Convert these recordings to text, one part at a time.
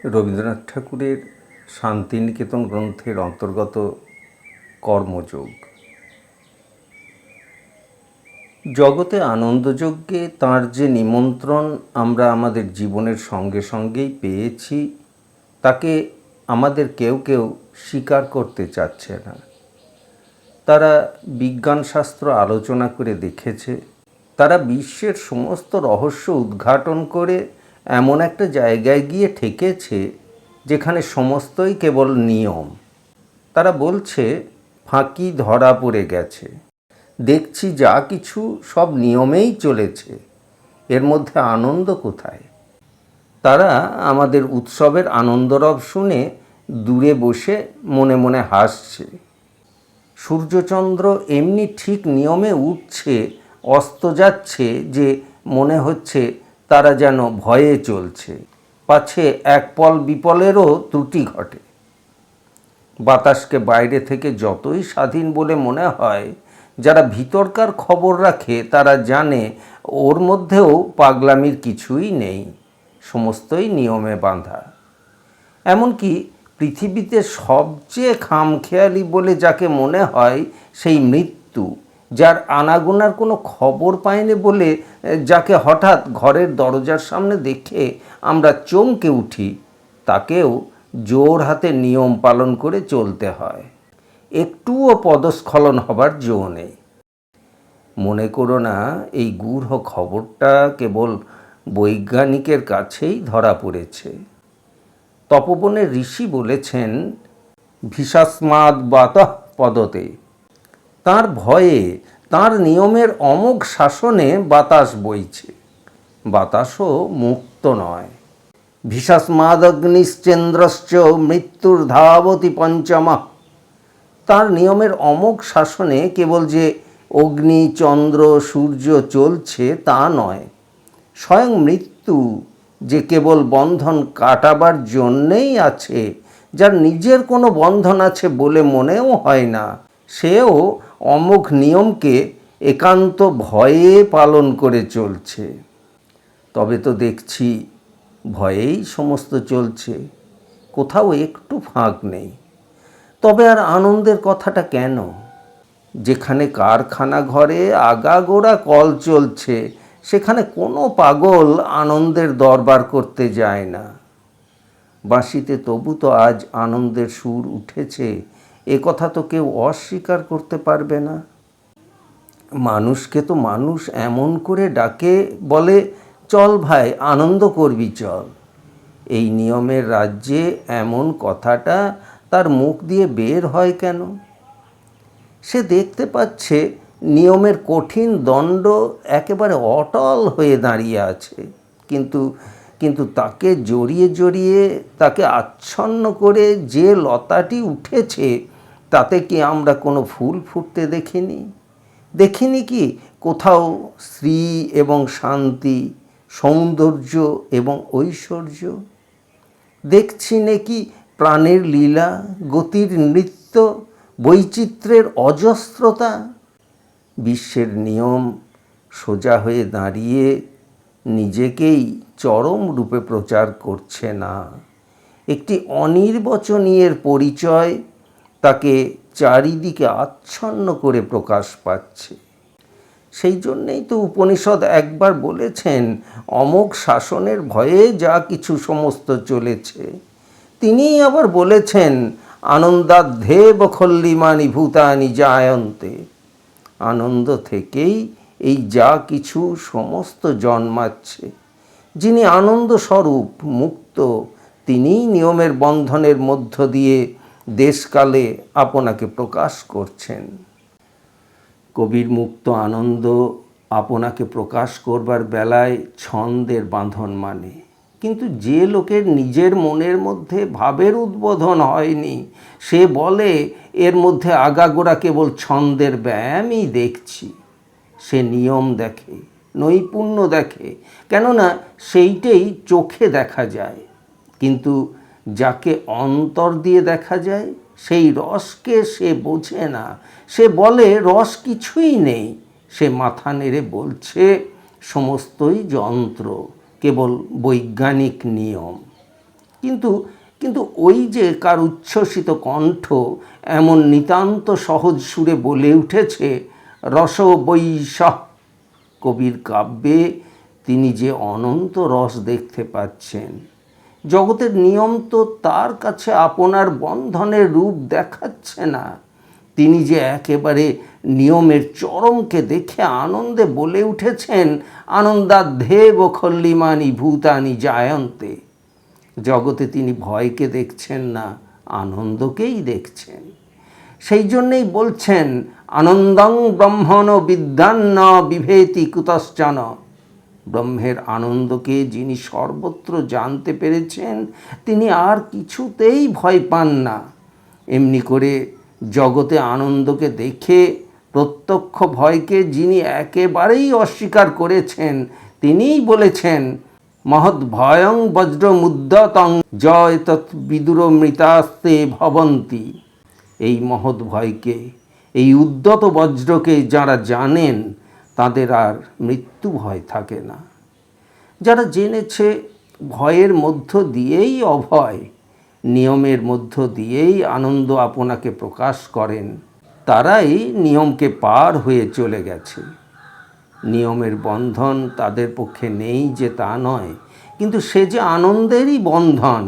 রবীন্দ্রনাথ ঠাকুরের শান্তিনিকেতন গ্রন্থের অন্তর্গত কর্মযোগ। জগতে আনন্দযজ্ঞে তাঁর যে নিমন্ত্রণ আমরা আমাদের জীবনের সঙ্গে সঙ্গেই পেয়েছি, তাকে আমাদের কেউ কেউ স্বীকার করতে চাচ্ছে না। তারা বিজ্ঞানশাস্ত্র আলোচনা করে দেখেছে, তারা বিশ্বের সমস্ত রহস্য উদ্ঘাটন করে এমন একটা জায়গায় গিয়ে ঠেকেছে যেখানে সমস্তই কেবল নিয়ম। তারা বলছে ফাঁকি ধরা পড়ে গেছে, দেখছি যা কিছু সব নিয়মেই চলেছে, এর মধ্যে আনন্দ কোথায়? তারা আমাদের উৎসবের আনন্দরব শুনে দূরে বসে মনে মনে হাসছে। সূর্যচন্দ্র এমনি ঠিক নিয়মে উঠছে, অস্ত যাচ্ছে যে মনে হচ্ছে তারা যেন ভয়ে চলছে, পাছে এক পল বিপলেরও ত্রুটি ঘটে। বাতাসকে বাইরে থেকে যতই স্বাধীন বলে মনে হয়, যারা ভিতরকার খবর রাখে তারা জানে ওর মধ্যেও পাগলামির কিছুই নেই, সমস্তই নিয়মে বাঁধা। এমনকি পৃথিবীতে সবচেয়ে খামখেয়ালি বলে যাকে মনে হয় সেই মৃত্যু, যার আনাগোনার কোনো খবর পায়নি বলে যাকে হঠাৎ ঘরের দরজার সামনে দেখে আমরা চমকে উঠি, তাকেও জোর হাতে নিয়ম পালন করে চলতে হয়। একটুও পদস্খলন হবার জো নেই। মনে করো না এই গূঢ় খবরটা কেবল বৈজ্ঞানিকের কাছেই ধরা পড়েছে। তপবনের ঋষি বলেছেন, ভীষাস্মাদ বাতঃ পদতে। তাঁর ভয়ে, তাঁর নিয়মের অমোঘ শাসনে বাতাস বইছে। বাতাসও মুক্ত নয়। ভীষাস্মাদগ্নিশ্চেন্দ্রশ্চ মৃত্যুর ধাবতি পঞ্চমঃ। তাঁর নিয়মের অমোঘ শাসনে কেবল যে অগ্নি, চন্দ্র, সূর্য চলছে তা নয়, স্বয়ং মৃত্যু যে কেবল বন্ধন কাটাবার জন্যেই আছে, যার নিজের কোনো বন্ধন আছে বলে মনেও হয় না, সেও অমোঘ নিয়মকে একান্ত ভয়ে পালন করে চলছে। তবে তো দেখছি ভয়েই সমস্ত চলছে, কোথাও একটু ফাঁক নেই। তবে আর আনন্দের কথাটা কেন? যেখানে কারখানা ঘরে আগাগোড়া কল চলছে, সেখানে কোনো পাগল আনন্দের দরবার করতে যায় না। বাঁশিতে তবু তো আজ আনন্দের সুর উঠেছে, এ কথা তো কেউ অস্বীকার করতে পারবে না। মানুষকে তো মানুষ এমন করে ডাকে, বলে চল ভাই আনন্দ করবি চল। এই নিয়মের রাজ্যে এমন কথাটা তার মুখ দিয়ে বের হয় কেন? সে দেখতে পাচ্ছে নিয়মের কঠিন দণ্ড একেবারে অটল হয়ে দাঁড়িয়ে আছে, কিন্তু তাকে জড়িয়ে জড়িয়ে, তাকে আচ্ছন্ন করে যে লতাটি উঠেছে, তাতে কি আমরা কোনো ফুল ফুটতে দেখিনি কি কোথাও শ্রী এবং শান্তি, সৌন্দর্য এবং ঐশ্বর্য? দেখছি নাকি প্রাণের লীলা, গতির নৃত্য, বৈচিত্র্যের অজস্রতা? বিশ্বের নিয়ম সোজা হয়ে দাঁড়িয়ে নিজেকেই চরম রূপে প্রচার করছে না, একটি অনির্বচনীয়ের পরিচয় তাকে চারিদিকে আচ্ছন্ন করে প্রকাশ পাচ্ছে। সেই জন্যেই তো উপনিষদ একবার বলেছেন, অমোঘ শাসনের ভয়ে যা কিছু সমস্ত চলেছে। তিনিই আবার বলেছেন, আনন্দাধ্যেব খল্লিমানি ভূতানি জায়ন্তে। আনন্দ থেকেই এই যা কিছু সমস্ত জন্মাচ্ছে। যিনি আনন্দ স্বরূপ, মুক্ত, তিনিই নিয়মের বন্ধনের মধ্য দিয়ে দেশকালে আপনাকে প্রকাশ করছেন। কবির মুক্ত আনন্দ আপনাকে প্রকাশ করবার বেলায় ছন্দের বাঁধন মানে, কিন্তু যে লোকের নিজের মনের মধ্যে ভাবের উদ্বোধন হয়নি, সে বলে এর মধ্যে আগাগোড়া কেবল ছন্দের ব্যায়ামই দেখছি। সে নিয়ম দেখে, নৈপুণ্য দেখে, কেননা সেইটাই চোখে দেখা যায়। কিন্তু যাকে অন্তর দিয়ে দেখা যায়, সেই রসকে সে বোঝে না। সে বলে রস কিছুই নেই। সে মাথা নেড়ে বলছে সমস্তই যন্ত্র, কেবল বৈজ্ঞানিক নিয়ম। কিন্তু কিন্তু ওই যে কার উচ্ছ্বসিত কণ্ঠ এমন নিতান্ত সহজ সুরে বলে উঠেছে, রস বৈশঃ, কবির কাব্যে তিনি যে অনন্ত রস দেখতে পাচ্ছেন। জগতের নিয়ম তো তার কাছে আপনার বন্ধনের রূপ দেখাচ্ছে না। তিনি যে একেবারে নিয়মের চরমকে দেখে আনন্দে বলে উঠেছেন, আনন্দাধ্যেব খল্লিমানি ভূতানি জায়ন্তে। জগতে তিনি ভয়কে দেখছেন না, আনন্দকেই দেখছেন। সেই জন্যেই বলছেন, আনন্দং ব্রহ্মণ বিদ্যান্ন বিভেতি কুতশ্চন। ব্রহ্মের আনন্দকে যিনি সর্বত্র জানতে পেরেছেন, তিনি আর কিছুতেই ভয় পান না। এমনি করে জগতে আনন্দকে দেখে প্রত্যক্ষ ভয়কে যিনি একেবারেই অস্বীকার করেছেন, তিনিই বলেছেন, মহৎ ভয়ং বজ্রমুদ্যতং জয় তৎ বিদুর মৃতাস্তে ভবন্তি। এই মহৎ ভয়কে, এই উদ্যত বজ্রকে যারা জানেন, তাদের আর মৃত্যু ভয় থাকে না। যারা জেনেছে ভয়ের মধ্য দিয়েই অভয়, নিয়মের মধ্য দিয়েই আনন্দ আপনাকে প্রকাশ করেন, তারাই নিয়মকে পার হয়ে চলে গেছে। নিয়মের বন্ধন তাদের পক্ষে নেই যে তা নয়, কিন্তু সে যে আনন্দেরই বন্ধন,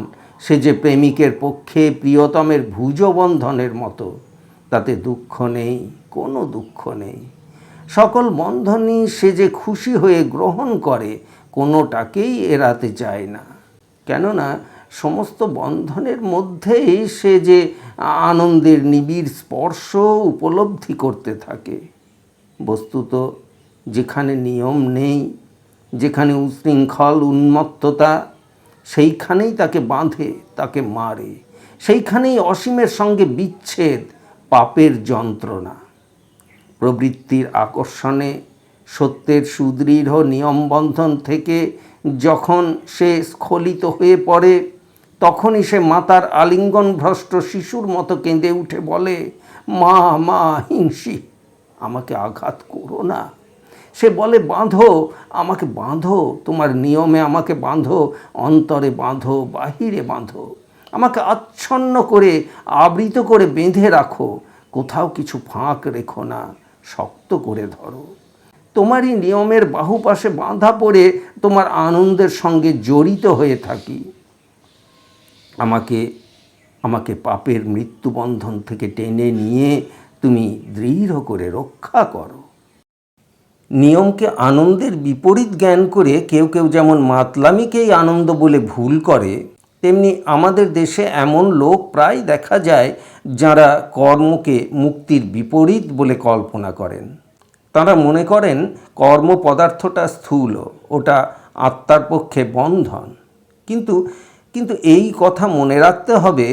সে যে প্রেমিকের পক্ষে প্রিয়তমের ভুজবন্ধনের মতো, তাতে দুঃখ নেই, কোনো দুঃখ নেই। সকল বন্ধনই সে যে খুশি হয়ে গ্রহণ করে, কোনোটাকেই এড়াতে চায় না। কেননা সমস্ত বন্ধনের মধ্যেই সে যে আনন্দের নিবিড় স্পর্শ উপলব্ধি করতে থাকে। বস্তুত যেখানে নিয়ম নেই, যেখানে উশৃঙ্খল উন্মত্ততা, সেইখানেই তাকে বাঁধে, তাকে মারে। সেইখানেই অসীমের সঙ্গে বিচ্ছেদ, পাপের যন্ত্রণা। প্রবৃত্তির আকর্ষণে সত্যের সুদৃঢ় নিয়মবন্ধন থেকে যখন সে স্খলিত হয়ে পড়ে, তখনই সে মাতার আলিঙ্গন ভ্রষ্ট শিশুর মতো কেঁদে উঠে বলে, মা মা হিংসি, আমাকে আঘাত করো না। সে বলে, বাঁধো আমাকে, বাঁধো তোমার নিয়মে, আমাকে বাঁধো, অন্তরে বাঁধো, বাহিরে বাঁধো, আমাকে আচ্ছন্ন করে আবৃত করে বেঁধে রাখো, কোথাও কিছু ফাঁক রেখো না, শক্ত করে ধরো। তোমারই নিয়মের বাহুপাশে বাঁধা পড়ে তোমার আনন্দের সঙ্গে জড়িত হয়ে থাকি। আমাকে পাপের মৃত্যুবন্ধন থেকে টেনে নিয়ে তুমি দৃঢ় করে রক্ষা করো। নিয়মকে আনন্দের বিপরীত জ্ঞান করে কেউ কেউ যেমন মাতলামিকেই আনন্দ বলে ভুল করে, তেমনি আমাদের দেশে এমন লোক প্রায় দেখা যায় যারা কর্মকে মুক্তির বিপরীত বলে কল্পনা করেন। তারা মনে করেন কর্ম পদার্থটা স্থূল, ওটা আত্মার পক্ষে বন্ধন। কিন্তু এই কথা মনে রাখতে হবে,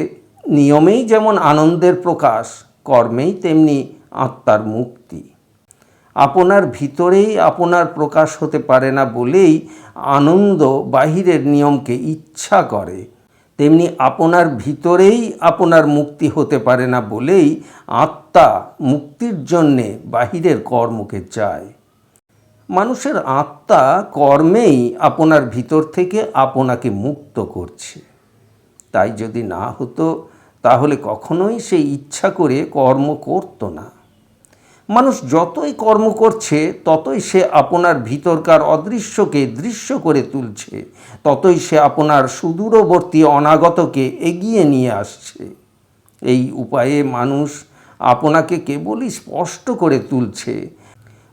নিয়মেই যেমন আনন্দের প্রকাশ, কর্মেই তেমনি আত্মার মুক্তি। আপনার ভিতরেই আপনার প্রকাশ হতে পারে না বলেই আনন্দ বাহিরের নিয়মকে ইচ্ছা করে, তেমনি আপনার ভিতরেই আপনার মুক্তি হতে পারে না বলেই আত্মা মুক্তির জন্যে বাহিরের কর্মকে চায়। মানুষের আত্মা কর্মেই আপনার ভিতর থেকে আপনাকে মুক্ত করছে। তাই যদি না হতো, তাহলে কখনোই সে ইচ্ছা করে কর্ম করতো না। মানুষ যতই কর্ম করছে, ততই সে আপনার ভিতরকার অদৃশ্যকে দৃশ্য করে তুলছে, ততই সে আপনার সুদূরবর্তী অনাগতকে এগিয়ে নিয়ে আসছে। এই উপায়ে মানুষ আপনাকে কেবলই স্পষ্ট করে তুলছে।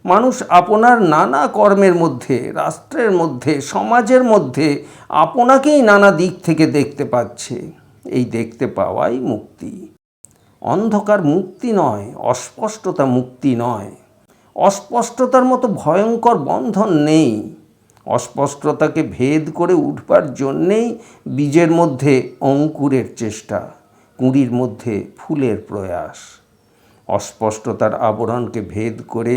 মানুষ আপনার নানা কর্মের মধ্যে, রাষ্ট্রের মধ্যে, সমাজের মধ্যে আপনাকেই নানা দিক থেকে দেখতে পাচ্ছে। এই দেখতে পাওয়াই মুক্তি। অন্ধকার মুক্তি নয়, অস্পষ্টতা মুক্তি নয়। অস্পষ্টতার মতো ভয়ঙ্কর বন্ধন নেই। অস্পষ্টতাকে ভেদ করে উঠবার জন্যেই বীজের মধ্যে অঙ্কুরের চেষ্টা, কুঁড়ির মধ্যে ফুলের প্রয়াস। অস্পষ্টতার আবরণকে ভেদ করে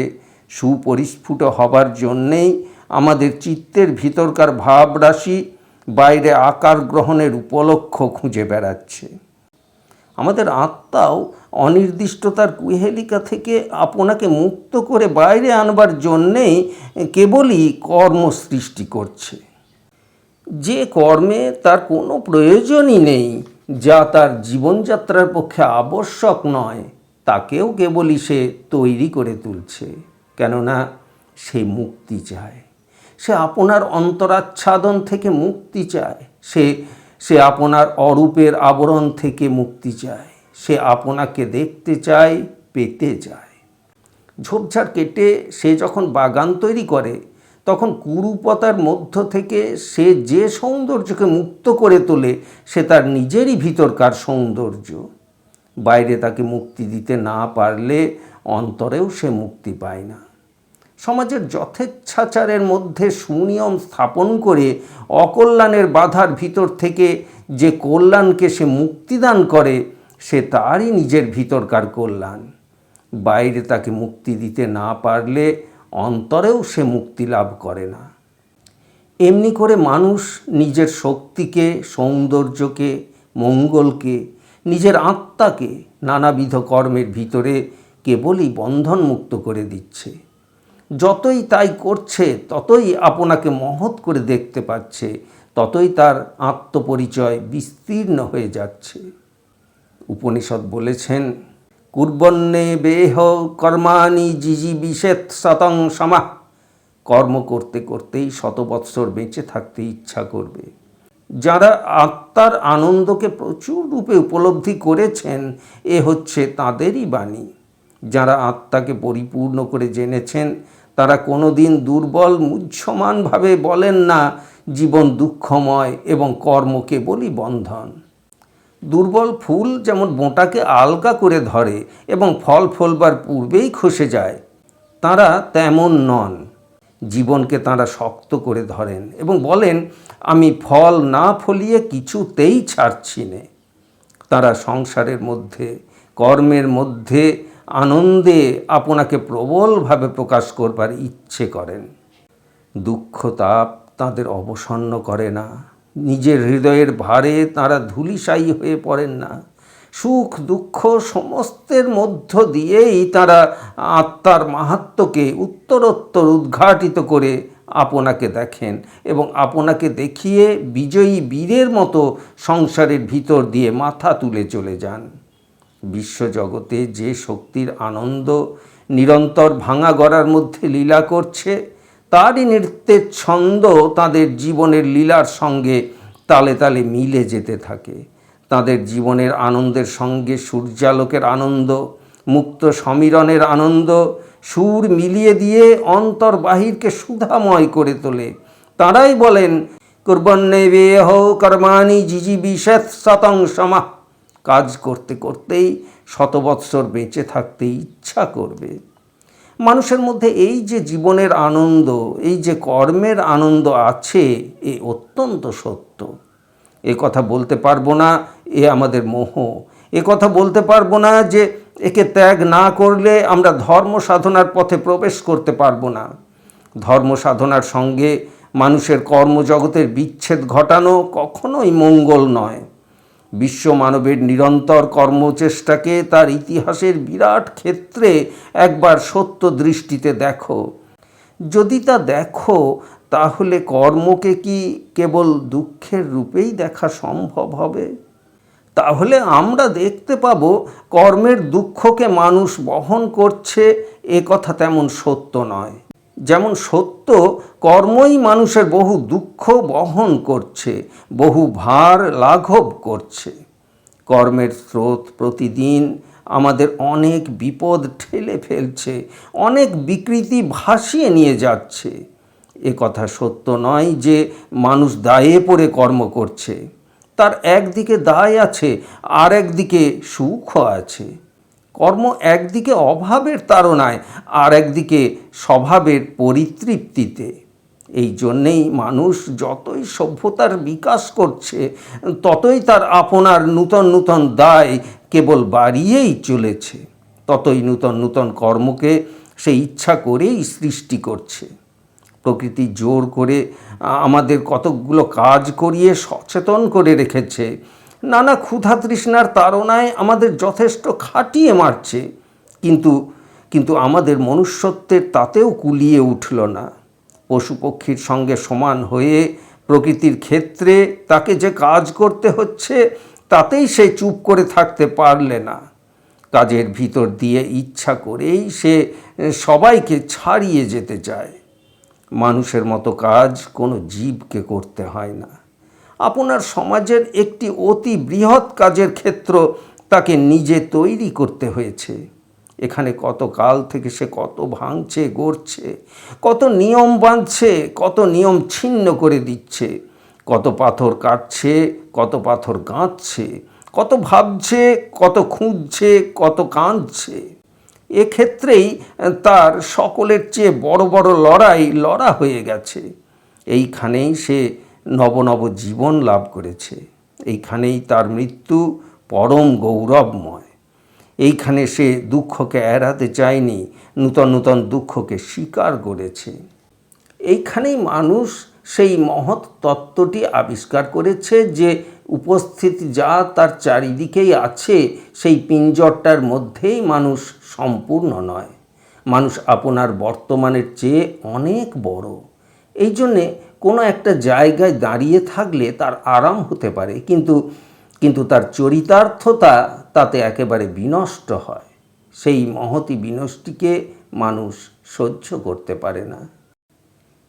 সুপরিস্ফুট হবার জন্যেই আমাদের চিত্তের ভিতরকার ভাবরাশি বাইরে আকার গ্রহণের উপলক্ষ খুঁজে বেড়াচ্ছে। আমাদের আত্মাও অনির্দিষ্টতার কুহেলিকা থেকে আপনাকে মুক্ত করে বাইরে আনবার জন্যেই কেবলই কর্ম সৃষ্টি করছে। যে কর্মে তার কোনো প্রয়োজনই নেই, যা তার জীবনযাত্রার পক্ষে আবশ্যক নয়, তাকেও কেবলই সে তৈরি করে তুলছে। কেননা সে মুক্তি চায়, সে আপনার অন্তরাচ্ছাদন থেকে মুক্তি চায়, সে আপনার অরূপের আবরণ থেকে মুক্তি চায়, সে আপনাকে দেখতে চায়, পেতে চায়। ঝোপঝাড় কেটে সে যখন বাগান তৈরি করে, তখন কুরুপতার মধ্য থেকে সে যে সৌন্দর্যকে মুক্ত করে তোলে, সে তার নিজেরই ভিতরকার সৌন্দর্য। বাইরে তাকে মুক্তি দিতে না পারলে অন্তরেও সে মুক্তি পায় না। সমাজের যথেচ্ছাচারের মধ্যে সুনিয়ম স্থাপন করে অকল্যাণের বাধার ভিতর থেকে যে কল্যাণকে সে মুক্তিদান করে, সে তারই নিজের ভিতরকার কল্যাণ। বাইরে তাকে মুক্তি দিতে না পারলে অন্তরেও সে মুক্তি লাভ করে না। এমনি করে মানুষ নিজের শক্তিকে, সৌন্দর্যকে, মঙ্গলকে, নিজের আত্মাকে নানাবিধ কর্মের ভিতরে কেবলই বন্ধনমুক্ত করে দিচ্ছে। যতই তাই করছে, ততই আপনাকে মহৎ করে দেখতে পাচ্ছে, ততই তার আত্মপরিচয় বিস্তীর্ণ হয়ে যাচ্ছে। উপনিষদ বলেছেন, কুর্বন্নে বেহ কর্মাণি জিজিবিষেৎ শতং সমাহ। কর্ম করতে করতেই 100 বৎসর বেঁচে থাকতে ইচ্ছা করবে। যারা আত্মার আনন্দকে প্রচুর রূপে উপলব্ধি করেছেন, এ হচ্ছে তাঁদেরই বাণী। যারা আত্মাকে পরিপূর্ণ করে জেনেছেন, তারা কোনোদিন দুর্বল মুহ্যমানভাবে বলেন না জীবন দুঃখময় এবং কর্ম কেবলই বন্ধন। দুর্বল ফুল যেমন বোঁটাকে আলগা করে ধরে এবং ফল ফলবার পূর্বেই খসে যায়, তাঁরা তেমন নন। জীবনকে তাঁরা শক্ত করে ধরেন এবং বলেন, আমি ফল না ফলিয়ে কিছুতেই ছাড়ছি নে। তাঁরা সংসারের মধ্যে, কর্মের মধ্যে আনন্দে আপনাকে প্রবলভাবে প্রকাশ করবার ইচ্ছে করেন। দুঃখ তাপ তাঁদের অবসন্ন করে না। নিজের হৃদয়ের ভারে তাঁরা ধূলিসায়ী হয়ে পড়েন না। সুখ দুঃখ সমস্তের মধ্য দিয়েই তাঁরা আত্মার মাহাত্ম্যকে উত্তরোত্তর উদ্ঘাটিত করে আপনাকে দেখেন এবং আপনাকে দেখিয়ে বিজয়ী বীরের মতো সংসারের ভিতর দিয়ে মাথা তুলে চলে যান। বিশ্বজগতে যে শক্তির আনন্দ নিরন্তর ভাঙা গড়ার মধ্যে লীলা করছে, তারই নৃত্যের ছন্দ তাদের জীবনের লীলার সঙ্গে তালে তালে মিলে যেতে থাকে। তাদের জীবনের আনন্দের সঙ্গে সূর্যালোকের আনন্দ, মুক্ত সমীরণের আনন্দ সুর মিলিয়ে দিয়ে অন্তর বাহিরকে সুধাময় করে তোলে। তারাই বলেন, কুর্বন্নে বেহ কর্মাণি জিজিবিষেৎ শতং সমাহ। কাজ করতে করতেই 100 বৎসর বেঁচে থাকতে ইচ্ছা করবে। মানুষের মধ্যে এই যে জীবনের আনন্দ, এই যে কর্মের আনন্দ আছে, এ অত্যন্ত সত্য। এ কথা বলতে পারবো না এ আমাদের মোহ। এ কথা বলতে পারবো না যে একে ত্যাগ না করলে আমরা ধর্ম সাধনার পথে প্রবেশ করতে পারবো না। ধর্ম সাধনার সঙ্গে মানুষের কর্মজগতের বিচ্ছেদ ঘটানো কখনোই মঙ্গল নয়। বিশ্ব মানবের নিরন্তর কর্মচেষ্টাকে তার ইতিহাসের বিরাট ক্ষেত্রে একবার সত্য দৃষ্টিতে দেখো। যদি তা দেখো, তাহলে কর্মকে কি কেবল দুঃখের রূপেই দেখা সম্ভব হবে? তাহলে আমরা দেখতে পাব কর্মের দুঃখকে মানুষ বহন করছে, এ কথা তেমন সত্য নয়। যেমন সত্য, কর্মই মানুষের বহু দুঃখ বহন করছে, বহু ভার লাঘব করছে। কর্মের স্রোত প্রতিদিন আমাদের অনেক বিপদ ঠেলে ফেলছে, অনেক বিকৃতি ভাসিয়ে নিয়ে যাচ্ছে। এ কথা সত্য নয় যে মানুষ দায়ে পড়ে কর্ম করছে। তার একদিকে দায় আছে, আর একদিকে সুখও আছে। কর্ম একদিকে অভাবের তাড়নায়, আর একদিকে স্বভাবের পরিতৃপ্তিতে। এই জন্যেই মানুষ যতই সভ্যতার বিকাশ করছে, ততই তার আপনার নূতন নূতন দায় কেবল বাড়িয়েই চলেছে, ততই নূতন নূতন কর্মকে সে ইচ্ছা করেই সৃষ্টি করছে। প্রকৃতি জোর করে আমাদের কতকগুলো কাজ করিয়ে সচেতন করে রেখেছে। নানা ক্ষুধা তৃষ্ণার তাড়নায় আমাদের যথেষ্ট খাটিয়ে মারছে, কিন্তু আমাদের মনুষ্যত্বের তাতেও কুলিয়ে উঠল না। পশু পক্ষীর সঙ্গে সমান হয়ে প্রকৃতির ক্ষেত্রে তাকে যে কাজ করতে হচ্ছে তাতেই সে চুপ করে থাকতে পারলে না। কাজের ভিতর দিয়ে ইচ্ছা করেই সে সবাইকে ছাড়িয়ে যেতে চায়। মানুষের মতো কাজ কোনো জীবকে করতে হয় না। আপনার সমাজের একটি অতি বৃহৎ কাজের ক্ষেত্র তাকে নিজে তৈরি করতে হয়েছে। এখানে কত কাল থেকে সে কত ভাঙছে, গড়ছে, কত নিয়ম বাঁধছে, কত নিয়ম ছিন্ন করে দিচ্ছে, কত পাথর কাটছে, কত পাথর গাঁথছে, কত ভাবছে, কত খুঁজছে, কত কাঁদছে। এক্ষেত্রেই তার সকলের চেয়ে বড় বড় লড়াই লড়া হয়ে গেছে। এইখানেই সে নব নব জীবন লাভ করেছে। এইখানেই তার মৃত্যু পরম গৌরবময়। এইখানে সে দুঃখকে এড়াতে চায়নি, নূতন নূতন দুঃখকে স্বীকার করেছে। এইখানেই মানুষ সেই মহৎ তত্ত্বটি আবিষ্কার করেছে যে উপস্থিত যা তার চারিদিকেই আছে সেই পিঞ্জরটার মধ্যেই মানুষ সম্পূর্ণ নয়। মানুষ আপনার বর্তমানের চেয়ে অনেক বড়। এই জন্যে কোনো একটা জায়গায় দাঁড়িয়ে থাকলে তার আরাম হতে পারে, কিন্তু তার চরিতার্থতা তাতে একেবারে বিনষ্ট হয়। সেই মহতী বিনষ্টিকে মানুষ সহ্য করতে পারে না।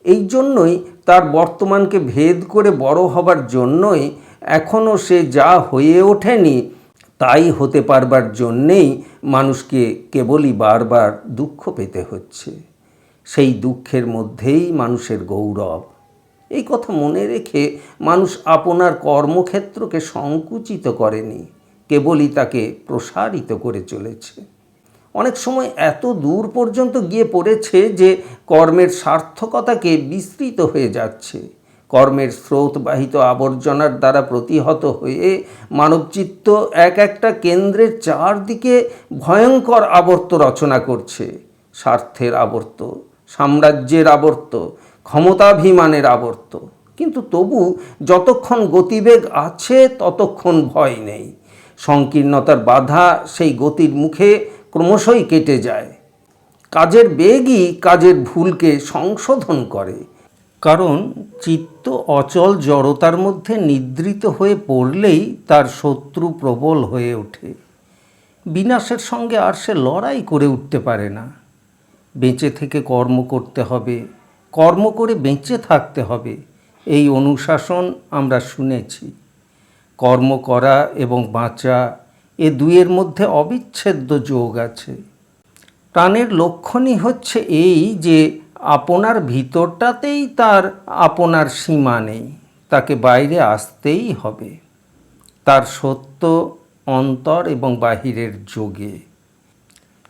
এই জন্যই তার বর্তমানকে ভেদ করে বড় হবার জন্যই এখনও সে যা হয়ে ওঠেনি তাই হতে পারবার জন্যেই মানুষকে কেবলই বারবার দুঃখ পেতে হচ্ছে। সেই দুঃখের মধ্যেই মানুষের গৌরব। এই কথা মনে রেখে মানুষ আপনার কর্মক্ষেত্রকে সংকুচিত করেনি, কেবলই তাকে প্রসারিত করে চলেছে। অনেক সময় এত দূর পর্যন্ত গিয়ে পড়েছে যে কর্মের সার্থকতাকে বিস্তৃত হয়ে যাচ্ছে। কর্মের স্রোতবাহিত আবর্জনার দ্বারা প্রতিহত হয়ে মানবচিত্ত এক একটা কেন্দ্রের চারদিকে ভয়ঙ্কর আবর্ত রচনা করছে। স্বার্থের আবর্ত, সাম্রাজ্যের আবর্ত, ক্ষমতাভিমানের আবর্ত। কিন্তু তবু যতক্ষণ গতিবেগ আছে ততক্ষণ ভয় নেই। সংকীর্ণতার বাধা সেই গতির মুখে ক্রমশই কেটে যায়। কাজের বেগই কাজের ভুলকে সংশোধন করে, কারণ চিত্ত অচল জড়তার মধ্যে নিদ্রিত হয়ে পড়লেই তার শত্রু প্রবল হয়ে ওঠে। বিনাশের সঙ্গে আর সে লড়াই করে উঠতে পারে না। বেঁচে থেকে কর্ম করতে হবে, কর্ম করে বেঁচে থাকতে হবে, এই অনুশাসন আমরা শুনেছি। কর্ম করা এবং বাঁচা এ দুইয়ের মধ্যে অবিচ্ছেদ্য যোগ আছে। প্রাণের লক্ষণই হচ্ছে এই যে আপনার ভিতরটাতেই তার আপনার সীমা নেই, তাকে বাইরে আসতেই হবে। তার সত্য অন্তর এবং বাহিরের যোগে।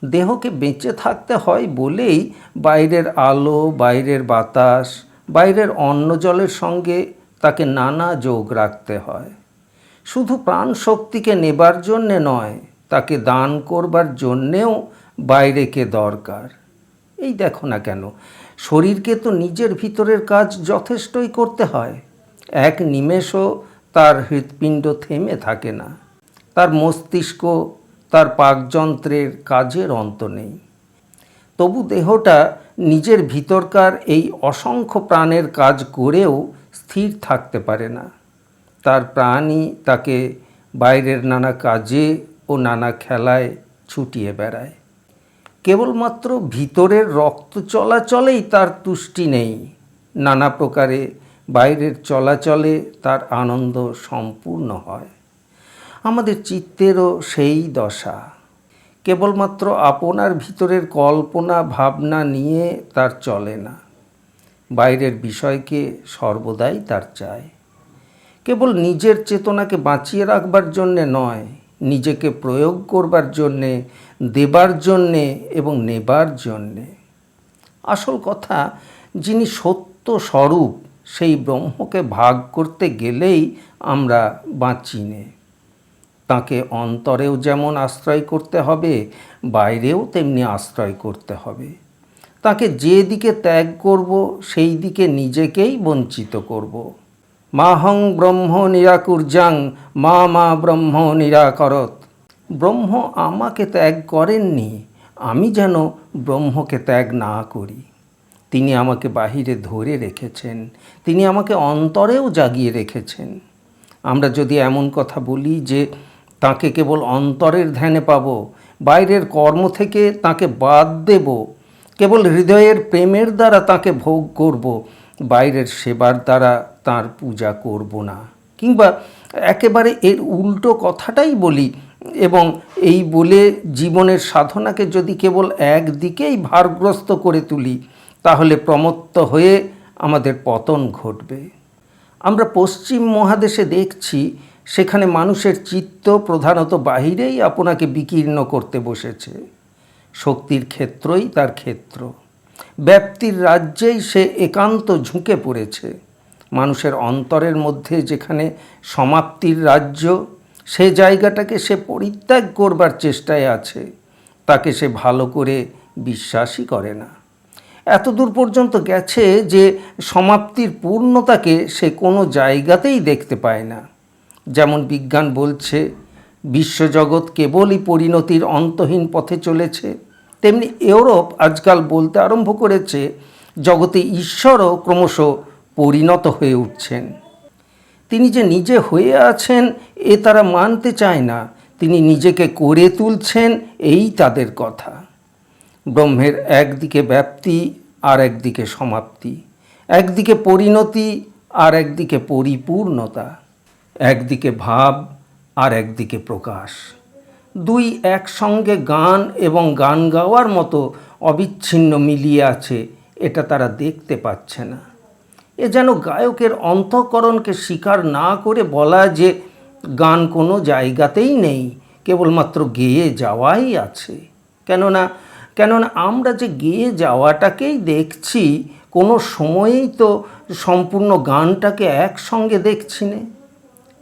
দেহকে বেঁচে থাকতে হয় বলেই বাইরের আলো, বাইরের বাতাস, বাইরের অন্ন জলের সঙ্গে তাকে নানা যোগ রাখতে হয়। শুধু প্রাণ শক্তিকে নেবার জন্যে নয়, তাকে দান করবার জন্যেও বাইরেকে দরকার। এই দেখো না কেন, শরীরকে তো নিজের ভিতরের কাজ যথেষ্টই করতে হয়। এক নিমেষও তার হৃৎপিণ্ড থেমে থাকে না। তার মস্তিষ্ক, তার পাকযন্ত্রের কাজের অন্ত নেই। তবু দেহটা নিজের ভিতরকার এই অসংখ্য প্রাণের কাজ করেও স্থির থাকতে পারে না। তার প্রাণই তাকে বাইরের নানা কাজে ও নানা খেলায় ছুটিয়ে বেড়ায়। কেবলমাত্র ভিতরের রক্ত চলাচলেই তার তুষ্টি নেই, নানা প্রকারে বাইরের চলাচলে তার আনন্দ সম্পূর্ণ হয়। আমাদের চিত্তেরও সেই দশা। কেবলমাত্র আপনার ভিতরের কল্পনা ভাবনা নিয়ে তার চলে না। বাইরের বিষয়কে সর্বদাই তার চায়। কেবল নিজের চেতনাকে বাঁচিয়ে রাখবার জন্যে নয়, নিজেকে প্রয়োগ করবার জন্যে, দেবার জন্যে এবং নেবার জন্যে। আসল কথা, যিনি সত্য স্বরূপ সেই ব্রহ্মকে ভাগ করতে গেলেই আমরা বাঁচি নে। তাকে অন্তরেও যেমন আশ্রয় করতে হবে, বাইরেও তেমনি আশ্রয় করতে হবে। তাকে যে দিকে ত্যাগ করব সেই দিকে নিজেকেই বঞ্চিত করব। মাহং ব্রহ্ম নিরাকুর্যাং মা মা ব্রহ্ম নিরাকরত। ব্রহ্ম আমাকে ত্যাগ করেননি, আমি যেন ব্রহ্মকে ত্যাগ না করি। তিনি আমাকে বাহিরে ধরে রেখেছেন, তিনি আমাকে অন্তরেও জাগিয়ে রেখেছেন। আমরা যদি এমন কথা বলি যে তাকে কেবল অন্তরের ধ্যানে পাব, বাইরের কর্ম থেকে তাকে বাদ দেব, কেবল হৃদয়ের প্রেমের দ্বারা তাকে ভোগ করব, বাইরের সেবার দ্বারা তার পূজা করব না, কিংবা একেবারে এর উল্টো কথাটাই বলি এবং এই বলে জীবনের সাধনাকে যদি কেবল একদিকেই ভারগ্রস্ত করে তুলি, তাহলে প্রমত্ত হয়ে আমাদের পতন ঘটবে। আমরা পশ্চিম মহাদেশে দেখছি সেখানে মানুষের চিত্ত প্রধানত বাহিরেই আপনাকে বিকীর্ণ করতে বসেছে। শক্তির ক্ষেত্রই তার ক্ষেত্র, ব্যাপ্তির রাজ্যেই সে একান্ত ঝুঁকে পড়েছে। মানুষের অন্তরের মধ্যে যেখানে সমাপ্তির রাজ্য, সে জায়গাটাকে সে পরিত্যাগ করবার চেষ্টায় আছে, তাকে সে ভালো করে বিশ্বাসই করে না। এতদূর পর্যন্ত গেছে যে সমাপ্তির পূর্ণতাকে সে কোনো জায়গাতেই দেখতে পায় না। যেমন বিজ্ঞান বলছে বিশ্বজগৎ কেবলই পরিণতির অন্তহীন পথে চলেছে, তেমনি ইউরোপ আজকাল বলতে আরম্ভ করেছে জগতে ঈশ্বরও ক্রমশ পরিণত হয়ে উঠছেন। তিনি যে নিজে হয়ে আছেন এ তারা মানতে চায় না, তিনি নিজেকে করে তুলছেন, এই তাদের কথা। ব্রহ্মের একদিকে ব্যাপ্তি আর একদিকে সমাপ্তি, একদিকে পরিণতি আর একদিকে পরিপূর্ণতা, একদিকে ভাব আর একদিকে প্রকাশ। দুই একসঙ্গে গান এবং গান গাওয়ার মতো অবিচ্ছিন্ন মিলিয়ে আছে, এটা তারা দেখতে পাচ্ছে না। এ যেন গায়কের অন্তঃকরণকে স্বীকার না করে বলা যে গান কোনো জায়গাতেই নেই, কেবলমাত্র গেয়ে যাওয়াই আছে। কেননা আমরা যে গেয়ে যাওয়াটাকেই দেখছি, কোনো সময়েই তো সম্পূর্ণ গানটাকে একসঙ্গে দেখছি না।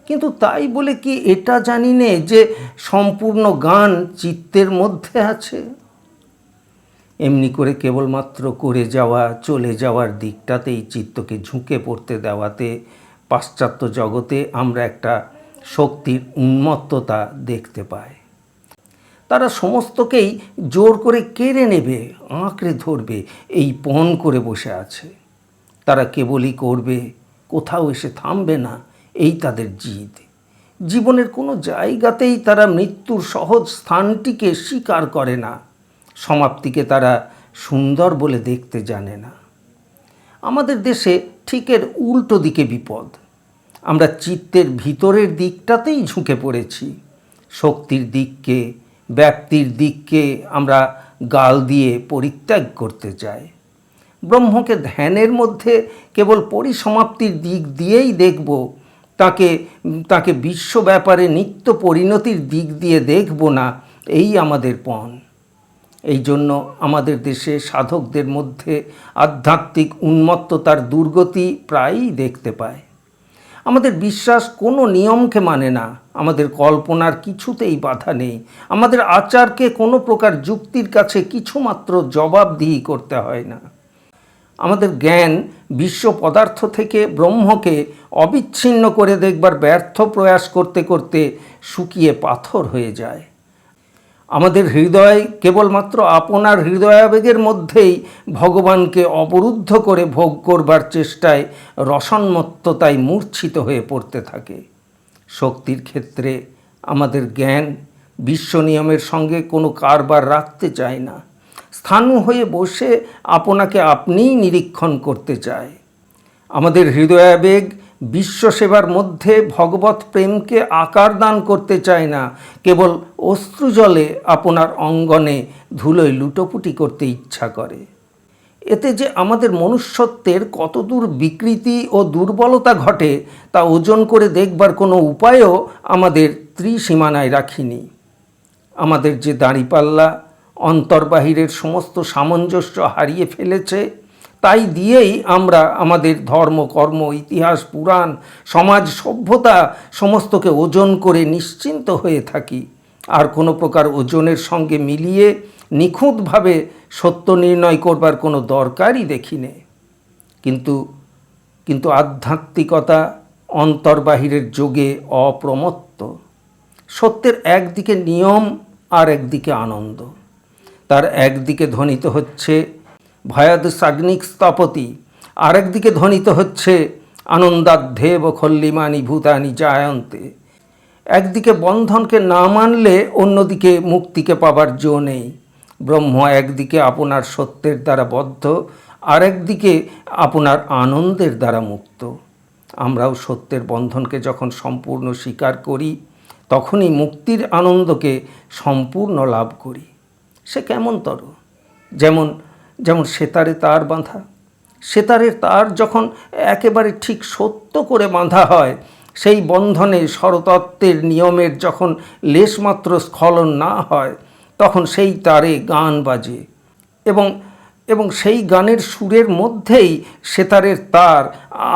কিন্তু তাই বলে কি এটা জানি নে যে সম্পূর্ণ গান চিত্তের মধ্যে আছে? এমনি করে কেবলমাত্র করে যাওয়া, চলে যাওয়ার দিকটাতেই চিত্তকে ঝুঁকে পড়তে দেওয়াতে পাশ্চাত্য জগতে আমরা একটা শক্তির উন্মত্ততা দেখতে পাই। তারা সমস্তকেই জোর করে কেড়ে নেবে, আঁকড়ে ধরবে, এই পণ করে বসে আছে। তারা কেবলই করবে, কোথাও এসে থামবে না, এই তাদের জিদ। জীবনের কোনো জায়গাতেই তারা মৃত্যুর সহজ স্থানটিকে স্বীকার করে না, সমাপ্তিকে তারা সুন্দর বলে দেখতে জানে না। আমাদের দেশে ঠিক এর উল্টো দিকে বিপদ। আমরা চিত্তের ভিতরের দিকটাতেই ঝুঁকে পড়েছি, শক্তির দিককে, ব্যাপ্তির দিককে আমরা গাল দিয়ে পরিত্যাগ করতে চাই। ব্রহ্মকে ধ্যানের মধ্যে কেবল পরিসমাপ্তির দিক দিয়েই দেখব, তাকে বিশ্ব ব্যাপারে নিত্য পরিণতির দিক দিয়ে দেখব না, এই আমাদের পণ। এই জন্য আমাদের দেশে সাধকদের মধ্যে আধ্যাত্মিক উন্মত্ততার দুর্গতি প্রায়ই দেখতে পায়। আমাদের বিশ্বাস কোনো নিয়মকে মানে না, আমাদের কল্পনার কিছুতেই বাধা নেই, আমাদের আচারকে কোনো প্রকার যুক্তির কাছে কিছুমাত্র জবাবদিহি করতে হয় না। আমাদের জ্ঞান বিশ্ব পদার্থ থেকে ব্রহ্মকে অবিচ্ছিন্ন করে দেখবার ব্যর্থ প্রয়াস করতে করতে শুকিয়ে পাথর হয়ে যায়। আমাদের হৃদয় কেবলমাত্র আপনার হৃদয়াবেগের মধ্যেই ভগবানকে অবরুদ্ধ করে ভোগ করবার চেষ্টায় রসন্মত্ততায় মূর্ছিত হয়ে পড়তে থাকে। শক্তির ক্ষেত্রে আমাদের জ্ঞান বিশ্ব নিয়মের সঙ্গে কোনো কারবার রাখতে চায় না, স্থাণু হয়ে বসে আপনাকে আপনিই নিরীক্ষণ করতে চায়। আমাদের হৃদয়াবেগ বিশ্ব সেবার মধ্যে ভগবত প্রেমকে আকার দান করতে চায় না, কেবল অশ্রুজলে আপনার অঙ্গনে ধুলোয় লুটোপুটি করতে ইচ্ছা করে। এতে যে আমাদের মনুষ্যত্বের কতদূর বিকৃতি ও দুর্বলতা ঘটে তা ওজন করে দেখবার কোনো উপায়ও আমাদের ত্রিসীমানায় রাখিনি। আমাদের যে দাঁড়িপাল্লা অন্তর্বাহিরের সমস্ত সামঞ্জস্য হারিয়ে ফেলেছে, তাই দিয়েই আমরা আমাদের ধর্ম, কর্ম, ইতিহাস, পুরাণ, সমাজ, সভ্যতা সমস্তকে ওজন করে নিশ্চিন্ত হয়ে থাকি, আর কোনো প্রকার ওজনের সঙ্গে মিলিয়ে নিখুঁতভাবে সত্য নির্ণয় করবার কোনো দরকারই দেখি নে। কিন্তু আধ্যাত্মিকতা অন্তর্বাহিরের যোগে অপ্রমত্ত। সত্যের একদিকে নিয়ম আর একদিকে আনন্দ। তার একদিকে ধ্বনিত হচ্ছে ভয়াদসাগ্নিক স্থপতি, আরেকদিকে ধ্বনিত হচ্ছে আনন্দাধ্যেব খল্লিমানি ভূতানি জায়ন্তে। একদিকে বন্ধনকে না মানলে অন্যদিকে মুক্তিকে পাবার জো নেই। ব্রহ্ম একদিকে আপনার সত্যের দ্বারা বদ্ধ, আর একদিকে আপনার আনন্দের দ্বারা মুক্ত। আমরাও সত্যের বন্ধনকে যখন সম্পূর্ণ স্বীকার করি, তখনই মুক্তির আনন্দকে সম্পূর্ণ লাভ করি। সে কেমনতর? যেমন যেমন সেতারে তার বাঁধা। সেতারের তার যখন একেবারে ঠিক সত্য করে বাঁধা হয়, সেই বন্ধনে স্বরতত্ত্বের নিয়মের যখন লেশমাত্র স্খলন না হয়, তখন সেই তারে গান বাজে এবং সেই গানের সুরের মধ্যেই সেতারের তার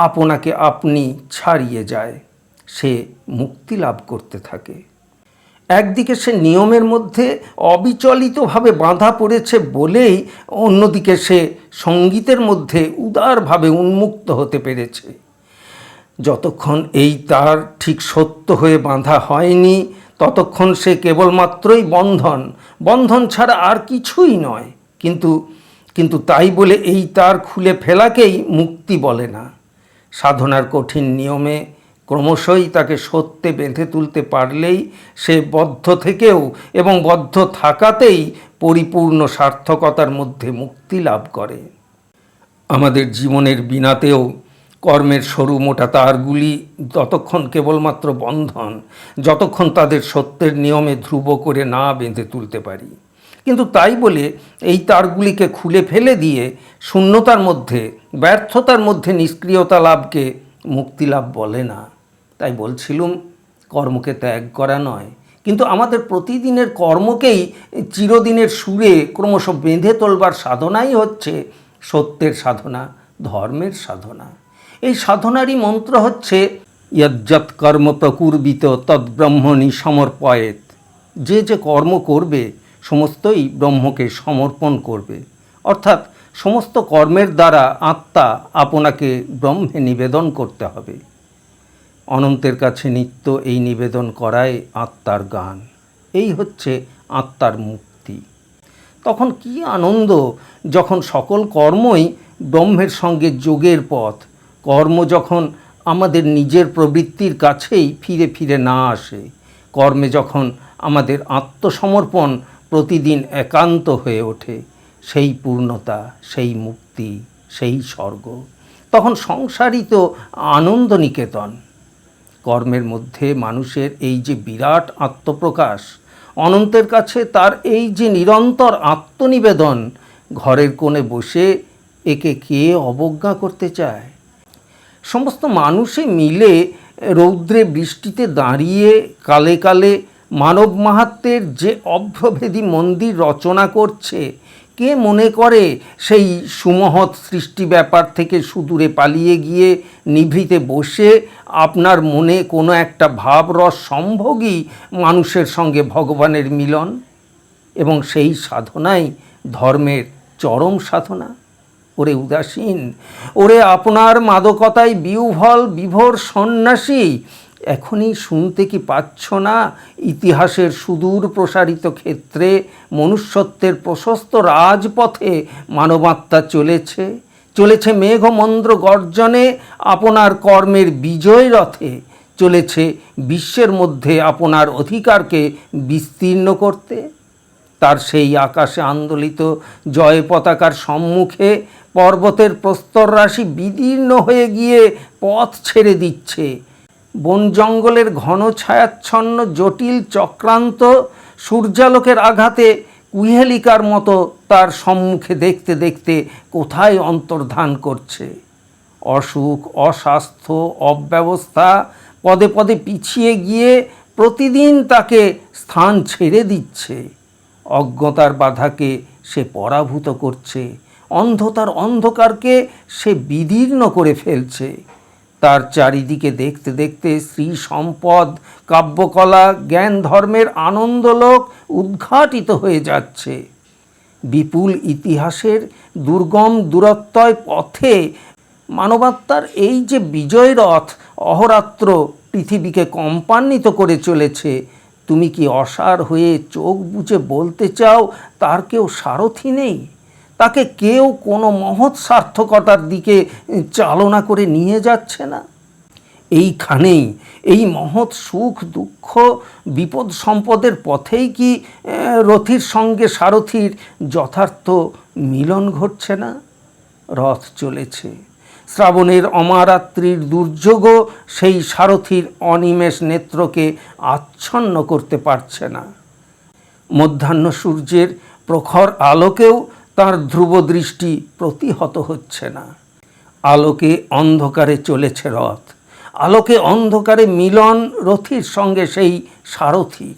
আপনাকে আপনি ছাড়িয়ে যায়। সে মুক্তি লাভ করতে থাকে। একদিকে সে নিয়মের মধ্যে অবিচলিতভাবে বাঁধা পড়েছে বলেই অন্যদিকে সে সঙ্গীতের মধ্যে উদারভাবে উন্মুক্ত হতে পেরেছে। যতক্ষণ এই তার ঠিক সত্য হয়ে বাঁধা হয়নি, ততক্ষণ সে কেবলমাত্রই বন্ধন ছাড়া আর কিছুই নয়। কিন্তু তাই বলে এই তার খুলে ফেলাকেই মুক্তি বলে না। সাধনার কঠিন নিয়মে ক্রমশই তাকে সত্যে বেঁধে তুলতে পারলেই সে বদ্ধ থেকেও এবং বদ্ধ থাকাতেই পরিপূর্ণ সার্থকতার মধ্যে মুক্তি লাভ করে। আমাদের জীবনের বীণাতেও কর্মের সরু মোটা তারগুলি ততক্ষণ কেবলমাত্র বন্ধন, যতক্ষণ তাদের সত্যের নিয়মে ধ্রুব করে না বেঁধে তুলতে পারি। কিন্তু তাই বলে এই তারগুলিকে খুলে ফেলে দিয়ে শূন্যতার মধ্যে, ব্যর্থতার মধ্যে নিষ্ক্রিয়তা লাভকে মুক্তি লাভ বলে না। তাই বলছিলুম, কর্মকে ত্যাগ করা নয়, কিন্তু আমাদের প্রতিদিনের কর্মকেই চিরদিনের সুরে ক্রমশ বেঁধে তোলবার সাধনাই হচ্ছে সত্যের সাধনা, ধর্মের সাধনা। এই সাধনারই মন্ত্র হচ্ছে যৎ কর্ম প্রকুর্বিত তদ্ব্রহ্মণি সমর্পয়েত। যে যে কর্ম করবে সমস্তই ব্রহ্মকে সমর্পণ করবে, অর্থাৎ সমস্ত কর্মের দ্বারা আত্মা আপনাকে ব্রহ্মে নিবেদন করতে হবে। অনন্তের কাছে নিত্য এই নিবেদন করাই আত্মার গান। এই হচ্ছে আত্মার মুক্তি। তখন কি আনন্দ যখন সকল কর্মই ব্রহ্মের সঙ্গে যোগের পথ। কর্ম যখন আমাদের নিজের প্রবৃত্তির কাছেই ফিরে ফিরে না আসে, কর্মে যখন আমাদের আত্মসমর্পণ প্রতিদিন একান্ত হয়ে ওঠে, সেই পূর্ণতা, সেই মুক্তি, সেই স্বর্গ। তখন সংসারই তো আনন্দ নিকেতন। কর্মের মধ্যে মানুষের এই যে বিরাট আত্মপ্রকাশ, অনন্তের কাছে তার এই যে নিরন্তর আত্মনিবেদন, ঘরের কোণে বসে একে কে অবজ্ঞা করতে চায়? সমস্ত মানুষে মিলে রৌদ্রে বৃষ্টিতে দাঁড়িয়ে কালে কালে মানব মাহাত্ম্যের যে অভ্রভেদী মন্দির রচনা করছে, কে মনে করে সেই সুমহৎ সৃষ্টি ব্যাপার থেকে সুদূরে পালিয়ে গিয়ে নিভৃতে বসে আপনার মনে কোনো একটা ভাবরস সম্ভোগই মানুষের সঙ্গে ভগবানের মিলন, এবং সেই সাধনাই ধর্মের চরম সাধনা? ওরে উদাসীন, ওরে আপনার মাদকতায় বিভোর সন্ন্যাসী, এখনই শুনতে কি পাচ্ছ না ইতিহাসের সুদূর প্রসারিত ক্ষেত্রে মনুষ্যত্বের প্রশস্ত রাজপথে মানবাত্মা চলেছে মেঘমন্দ্র গর্জনে আপনার কর্মের বিজয় রথে, চলেছে বিশ্বের মধ্যে আপনার অধিকারকে বিস্তীর্ণ করতে। তার সেই আকাশে আন্দোলিত জয় পতাকার সম্মুখে পর্বতের প্রস্তর রাশি বিদীর্ণ হয়ে গিয়ে পথ ছেড়ে দিচ্ছে। বন জঙ্গলের ঘন ছায়াচ্ছন্ন জটিল চক্রান্ত সূর্যালোকের আঘাতে কুহেলিকার মতো তার সম্মুখে দেখতে দেখতে কোথায় অন্তর্ধান করছে। অসুখ, অস্বাস্থ্য, অব্যবস্থা পদে পদে পিছিয়ে গিয়ে প্রতিদিন তাকে স্থান ছেড়ে দিচ্ছে। অজ্ঞতার বাধাকে সে পরাভূত করছে, অন্ধতার অন্ধকারকে সে বিদীর্ণ করে ফেলছে। তার চারিদিকে দেখতে দেখতে শ্রী সম্পদ, কাব্যকলা, জ্ঞান ধর্মের আনন্দলোক উদ্ঘাটিত হয়ে যাচ্ছে। বিপুল ইতিহাসের দুর্গম দূরত্বয় পথে মানবাত্মার এই যে বিজয় রথ অহরাত্র পৃথিবীকে কম্পান্বিত করে চলেছে, তুমি কি অসাড় হয়ে চোখ বুজে বলতে চাও তার কেউ সারথি নেই? তাকে কেউ কোনো মহৎ সার্থকতার দিকে চালনা করে নিয়ে যাচ্ছে না। এইখানেই এই মহৎ সুখ দুঃখ বিপদ সম্পদের পথেই কি রথীর সঙ্গে সারথীর যথার্থ মিলন ঘটছে না? রথ চলেছে, শ্রাবণের অমারাত্রির দুর্যোগও সেই সারথীর অনিমেষ নেত্রকে আচ্ছন্ন করতে পারছে না। মধ্যাহ্ন সূর্যের প্রখর আলোকেও তার ধ্রুব দৃষ্টি প্রতিহত হচ্ছে না। আলোকে অন্ধকারে চলেছে রথ, আলোকে অন্ধকারে মিলন রথীর সঙ্গে সেই সারথীর।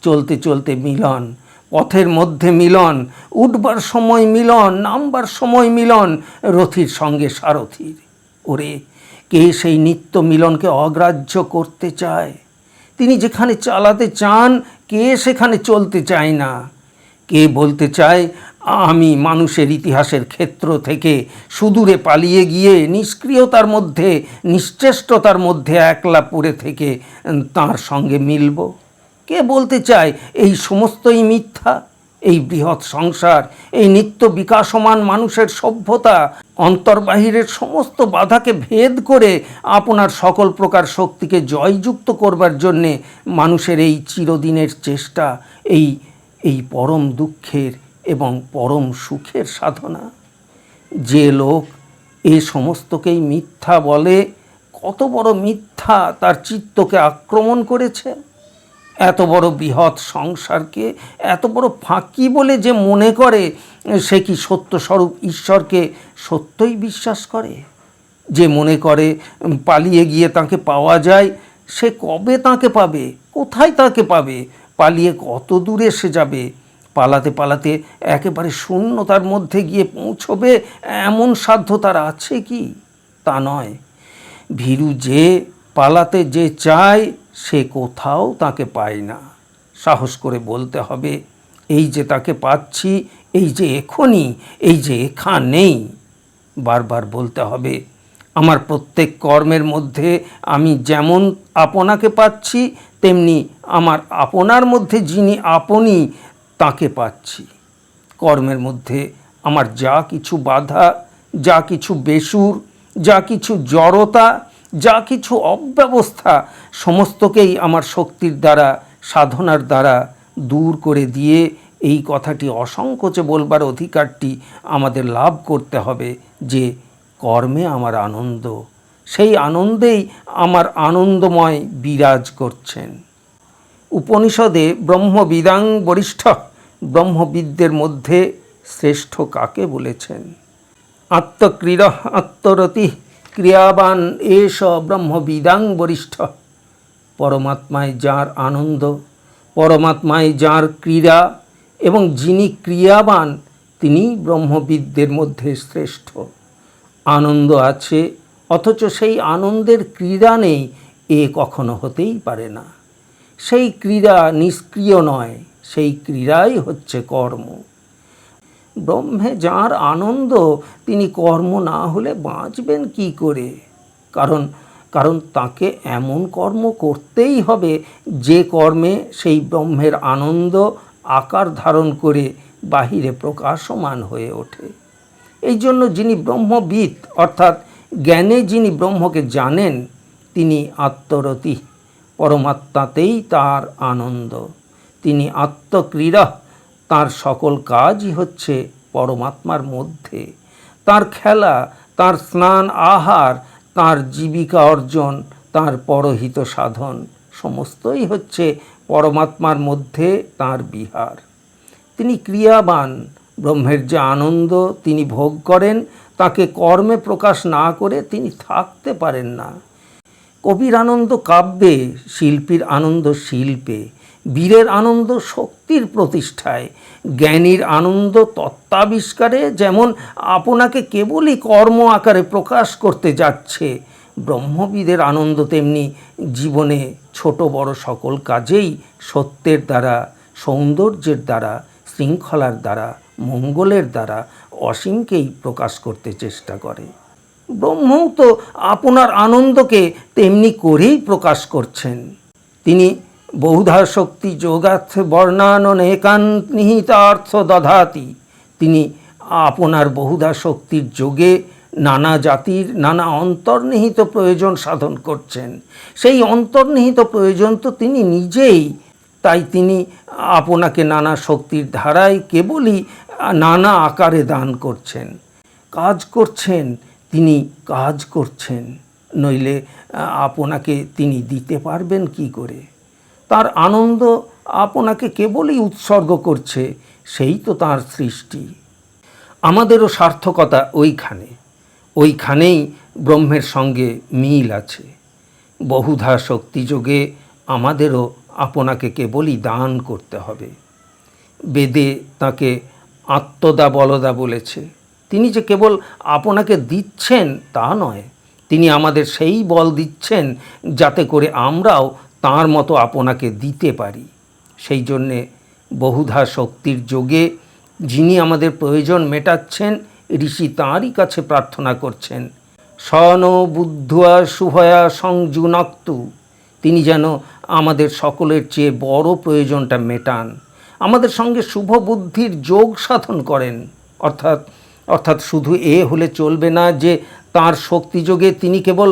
চলতে চলতে মিলন, পথের মধ্যে মিলন, উঠবার সময় মিলন, নামবার সময় মিলন রথীর সঙ্গে সারথীর। ওরে, কে সেই নিত্য মিলনকে অগ্রাহ্য করতে চায়? তিনি যেখানে চালাতে চান, কে সেখানে চলতে চায় না? কে বলতে চায় আমি মানুষের ইতিহাসের ক্ষেত্র থেকে সুদূরে পালিয়ে গিয়ে নিষ্ক্রিয়তার মধ্যে, নিশ্চেষ্টতার মধ্যে একলা পড়ে থেকে তার সঙ্গে মিলব? কে বলতে চায় এই সমস্তই মিথ্যা? এই বৃহৎ সংসার, এই নিত্য বিকাশমান মানুষের সভ্যতা অন্তর্বাহিরের সমস্ত বাধাকে ভেদ করে আপনার সকল প্রকার শক্তিকে জয়যুক্ত করবার জন্যে মানুষের এই চিরদিনের চেষ্টা, এই পরম দুঃখের এবং পরম সুখের সাধনা। যে লোক এ সমস্তকেই মিথ্যা বলে, কত বড় মিথ্যা তার চিত্তকে আক্রমণ করেছে! এত বড় বৃহৎ সংসারকে এত বড় ফাঁকি বলে যে মনে করে, সে কি সত্যস্বরূপ ঈশ্বরকে সত্যই বিশ্বাস করে? যে মনে করে পালিয়ে গিয়ে তাকে পাওয়া যায়, সে কবে তাকে পাবে? কোথায় তাকে পাবে? পালিয়ে কত দূরে সে যাবে? পালাতে পালাতে একেবারে শূন্যতার মধ্যে গিয়ে পৌঁছবে এমন সাধ্য তার আছে কি? তা নয়। ভীরু যে পালাতে যে চায়, সে কোথাও তাকে পায় না। সাহস করে বলতে হবে, এই যে তাকে পাচ্ছি, এই যে এখনই, এই যে এখানেই। বারবার বলতে হবে, আমার প্রত্যেক কর্মের মধ্যে আমি যেমন আপনাকে পাচ্ছি, তেমনি আমার আপনার মধ্যে যিনি আপনি, তাকে পাচ্ছি। কর্মের মধ্যে আমার যা কিছু বাধা, যা কিছু বেসুর, যা কিছু জড়তা, যা কিছু অব্যবস্থা, সমস্তকেই আমার শক্তির দ্বারা, সাধনার দ্বারা দূর করে দিয়ে এই কথাটি অসংকোচে বলবার অধিকারটি আমাদের লাভ করতে হবে যে কর্মে আমার আনন্দ, সেই আনন্দেই আমার আনন্দময় বিরাজ করছেন। উপনিষদে ব্রহ্মবিদাং বরিষ্ঠ, ব্রহ্মবিদদের মধ্যে শ্রেষ্ঠ কাকে বলেছেন? আত্মক্রীড় আত্মরতি ক্রিয়াবান এষ ব্রহ্মবিদাং বরিষ্ঠ। পরমাত্মায় যার আনন্দ, পরমাত্মায় যার ক্রীড়া এবং যিনি ক্রিয়াবান, তিনি ব্রহ্মবিদদের মধ্যে শ্রেষ্ঠ। আনন্দ আছে, অথচ সেই আনন্দের ক্রীড়া নেই, এ কখনো হতেই পারে না। সেই ক্রীড়া নিষ্ক্রিয় নয়, সেই ক্রীড়াই হচ্ছে কর্ম। ব্রহ্মে যার আনন্দ, তিনি কর্ম না হলে বাঁচবেন কি করে? কারণ তাকে এমন কর্ম করতেই হবে যে কর্মে সেই ব্রহ্মের আনন্দ আকার ধারণ করে বাহিরে প্রকাশমান হয়ে ওঠে। এই জন্য যিনি ব্রহ্মবিদ, অর্থাৎ জ্ঞানে যিনি ব্রহ্মকে জানেন, তিনি আত্মরতি, পরমাত্মাতেই তার আনন্দ। তিনি আত্মক্রীড়া, তার সকল কাজই হচ্ছে পরমাত্মার মধ্যে। তার খেলা, তার স্নান আহার, তার জীবিকা অর্জন, তার পরহিত সাধন সমস্তই হচ্ছে পরমাত্মার মধ্যে তার বিহার। তিনি ক্রিয়াবান, ব্রহ্মের যে আনন্দ তিনি ভোগ করেন, তাকে কর্মে প্রকাশ না করে তিনি থাকতে পারেন না। কবির আনন্দ কাব্যে, শিল্পীর আনন্দ শিল্পে, বীরের আনন্দ শক্তির প্রতিষ্ঠায়, জ্ঞানীর আনন্দ তত্ত্বাবিষ্কারে যেমন আপনাকে কেবলই কর্ম আকারে প্রকাশ করতে যাচ্ছে, ব্রহ্মবিদের আনন্দ তেমনি জীবনে ছোট বড় সকল কাজেই সত্যের দ্বারা, সৌন্দর্যের দ্বারা, শৃঙ্খলার দ্বারা, মঙ্গলের দ্বারা অসীমকেই প্রকাশ করতে চেষ্টা করে। ব্রহ্মও তো আপনার আনন্দকে তেমনি করেই প্রকাশ করছেন। তিনি বহুধা শক্তি যোগার্থ বর্ণাননেকান্ত নিহিতার্থ দধাতি। তিনি আপনার বহুধা শক্তির যোগে নানা জাতির নানা অন্তর্নিহিত প্রয়োজন সাধন করছেন। সেই অন্তর্নিহিত প্রয়োজন তো তিনি নিজেই, তাই তিনি আপনাকে নানা শক্তির ধারায় কেবলই নানা আকারে দান করছেন, কাজ করছেন। তিনি কাজ করছেন, নইলে আপনাকে তিনি দিতে পারবেন কি করে? তার আনন্দ আপনাকে কেবলই উৎসর্গ করছে, সেই তো তার সৃষ্টি। আমাদেরও সার্থকতা ওইখানেই ব্রহ্মের সঙ্গে মিল আছে। বহুধা শক্তিযোগে আমাদেরও আপনাকে কেবলই দান করতে হবে। বেদে তাকে আত্মদা বলদা বলেছে। তিনি যে কেবল আপনাকে দিচ্ছেন তা নয়, তিনি আমাদের সেই বল দিচ্ছেন যাতে করে আমরাও তাঁর মতো আপনাকে দিতে পারি। সেই জন্যে বহুধা শক্তির যোগে যিনি আমাদের প্রয়োজন মেটাচ্ছেন, ঋষি তাঁরই কাছে প্রার্থনা করছেন, সন বুদ্ধা শুভয়া সংযুনক্তু। তিনি যেন আমাদের সকলের চেয়ে বড় প্রয়োজনটা মেটান, আমাদের সঙ্গে শুভ বুদ্ধির যোগ সাধন করেন। অর্থাৎ শুধু হলে চলবে না যে তাঁর শক্তিযোগে তিনি কেবল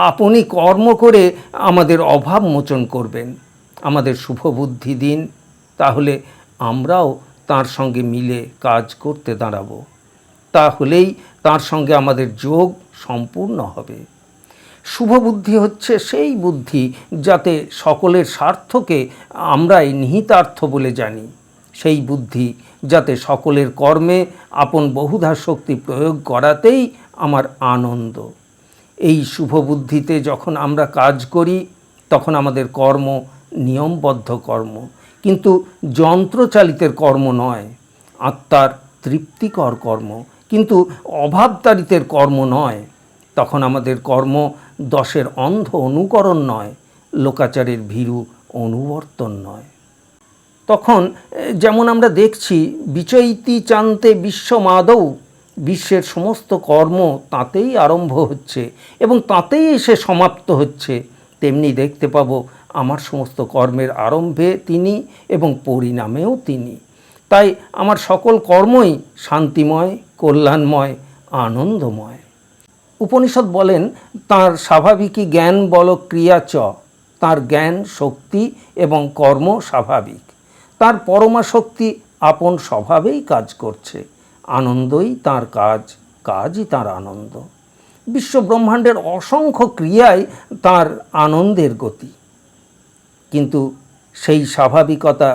আপনি কর্ম করে আমাদের অভাব মোচন করবেন, আমাদের শুভ বুদ্ধি দিন, তাহলে আমরাও তাঁর সঙ্গে মিলে কাজ করতে দাঁড়াবো। তাহলেই তাঁর সঙ্গে আমাদের যোগ সম্পূর্ণ হবে। শুভ বুদ্ধি হচ্ছে সেই বুদ্ধি যাতে সকলের স্বার্থকে আমরাই নিহিতার্থ বলে জানি, সেই বুদ্ধি যাতে সকলের কর্মে আপন বহুধা শক্তি প্রয়োগ করাতেই আমার আনন্দ। এই শুভ বুদ্ধিতে যখন আমরা কাজ করি তখন আমাদের কর্ম নিয়মবদ্ধ কর্ম, কিন্তু যন্ত্রচালিতের কর্ম নয়, আত্মার তৃপ্তিকর কর্ম, কিন্তু অভাবতাড়িতের কর্ম নয়। তখন আমাদের কর্ম দশের অন্ধ অনুকরণ নয়, লোকাচারের ভীরু অনুবর্তন নয়। তখন যেমন আমরা দেখছি বিচৈতি চান্তে বিশ্বমাদৌ, বিশ্বের সমস্ত কর্ম তাতেই আরম্ভ হচ্ছে এবং তাতেই এসে সমাপ্ত হচ্ছে, তেমনি দেখতে পাবো আমার সমস্ত কর্মের আরম্ভে তিনি এবং পরিণামেও তিনি। তাই আমার সকল কর্মই শান্তিময়, কল্যাণময়, আনন্দময়। উপনিষদ বলেন তাঁর স্বাভাবিকই জ্ঞান বল ক্রিয়া চ, তাঁর জ্ঞান শক্তি এবং কর্ম স্বাভাবিক, তাঁর পরমা শক্তি আপন স্বভাবেই কাজ করছে, আনন্দই তাঁর কাজ, কাজই তাঁর আনন্দ। বিশ্ব ব্রহ্মাণ্ডের অসংখ্য ক্রিয়ায় তাঁর আনন্দের গতি, কিন্তু সেই স্বাভাবিকতা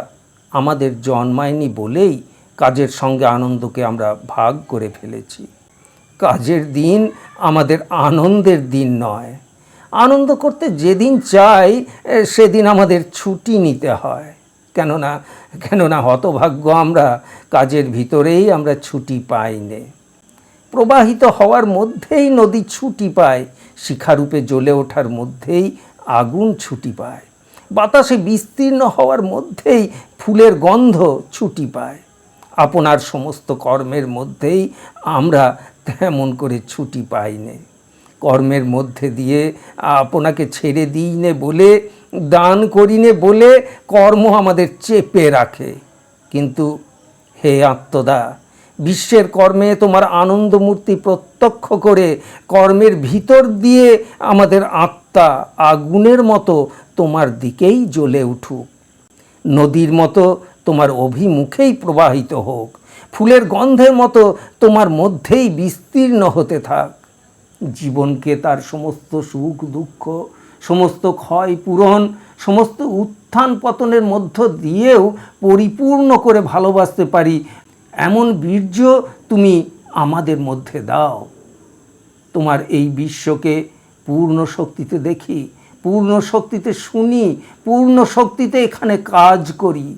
আমাদের জন্মায়নি বলেই কাজের সঙ্গে আনন্দকে আমরা ভাগ করে ফেলেছি। কাজের দিন আমাদের আনন্দের দিন নয়। আনন্দ করতে যেদিন চাই সেদিন আমাদের ছুটি নিতে হয়, কেননা হতভাগ্য আমরা, কাজের ভিতরেই আমরা ছুটি পাই নে। প্রবাহিত হওয়ার মধ্যেই নদী ছুটি পায়, শিখারূপে জ্বলে ওঠার মধ্যেই আগুন ছুটি পায়, বাতাসে বিস্তীর্ণ হওয়ার মধ্যেই ফুলের গন্ধ ছুটি পায়। আপনার সমস্ত কর্মের মধ্যেই আমরা তেমন করে ছুটি পাই নে। কর্মের মধ্যে দিয়ে আপনাকে ছেড়ে দিই নে বলে, দান করি নে বলে কর্ম আমাদের চেপে রাখে। কিন্তু হে আত্মদা, বিশ্বের কর্মে তোমার আনন্দমূর্তি প্রত্যক্ষ করে কর্মের ভিতর দিয়ে আমাদের আত্মা আগুনের মতো তোমার দিকেই জ্বলে উঠুক, নদীর মতো তোমার অভিমুখেই প্রবাহিত হোক, ফুলের গন্ধের মতো তোমার মধ্যেই বিস্তীর্ণ হতে থাক। জীবনকে তার সমস্ত সুখ দুঃখ, সমস্ত ক্ষয় পূরণ, সমস্ত উত্থান পতনের মধ্য দিয়েও পরিপূর্ণ করে ভালোবাসতে পারি এমন বীর্য তুমি আমাদের মধ্যে দাও। তোমার এই বিশ্বকে পূর্ণ শক্তিতে দেখি, পূর্ণ শক্তিতে শুনি, পূর্ণ শক্তিতে এখানে কাজ করি।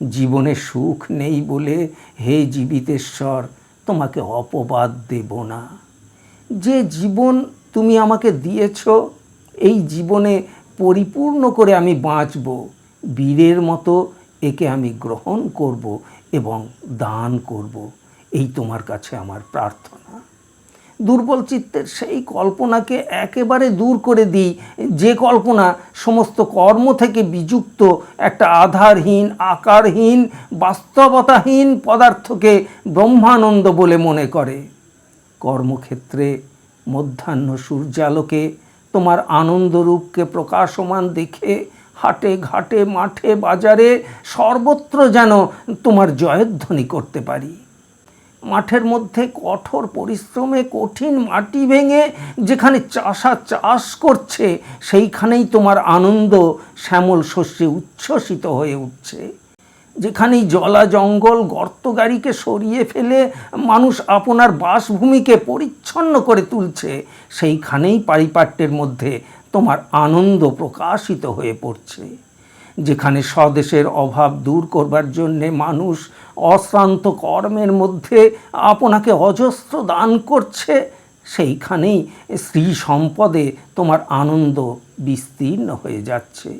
জীবনে সুখ নেই বলে হে জীবিতেশ্বর তোমাকে অপবাদ দেব না। যে জীবন তুমি আমাকে দিয়েছ, এই জীবনে পরিপূর্ণ করে আমি বাঁচব, বীরের মতো একে আমি গ্রহণ করব এবং দান করব, এই তোমার কাছে আমার প্রার্থনা। দুর্বল চিত্তের সেই কল্পনাকে একেবারে দূর করে দিই, যে কল্পনা সমস্ত কর্ম থেকে বিযুক্ত একটা আধারহীন, আকারহীন, বাস্তবতাহীন পদার্থকে ব্রহ্মানন্দ বলে মনে করে। কর্মক্ষেত্রে মধ্যাহ্ন সূর্যালোকে তোমার আনন্দরূপকে প্রকাশমান দেখে হাটে ঘাটে মাঠে বাজারে সর্বত্র যেন তোমার জয়ধ্বনি করতে পারি। মাঠের মধ্যে কঠোর পরিশ্রমে কঠিন মাটি ভেঙে যেখানে চাষা চাষ করছে, সেইখানেই তোমার আনন্দ শ্যামল শস্যে উচ্ছ্বসিত হয়ে উঠছে। যেখানেই জলা জঙ্গল গর্ত গাড়িকে সরিয়ে ফেলে মানুষ আপনার বাসভূমিকে পরিচ্ছন্ন করে তুলছে, সেইখানেই পারিপাট্যের মধ্যে তোমার আনন্দ প্রকাশিত হয়ে পড়ছে। যেখানে স্বদেশের অভাব দূর করবার জন্যে মানুষ অশ্রান্ত কর্মের মধ্যে আপনাকে অজস্র দান করছে, সেইখানেই শ্রী সম্পদে তোমার আনন্দ বিস্তীর্ণ হয়ে যাচ্ছে।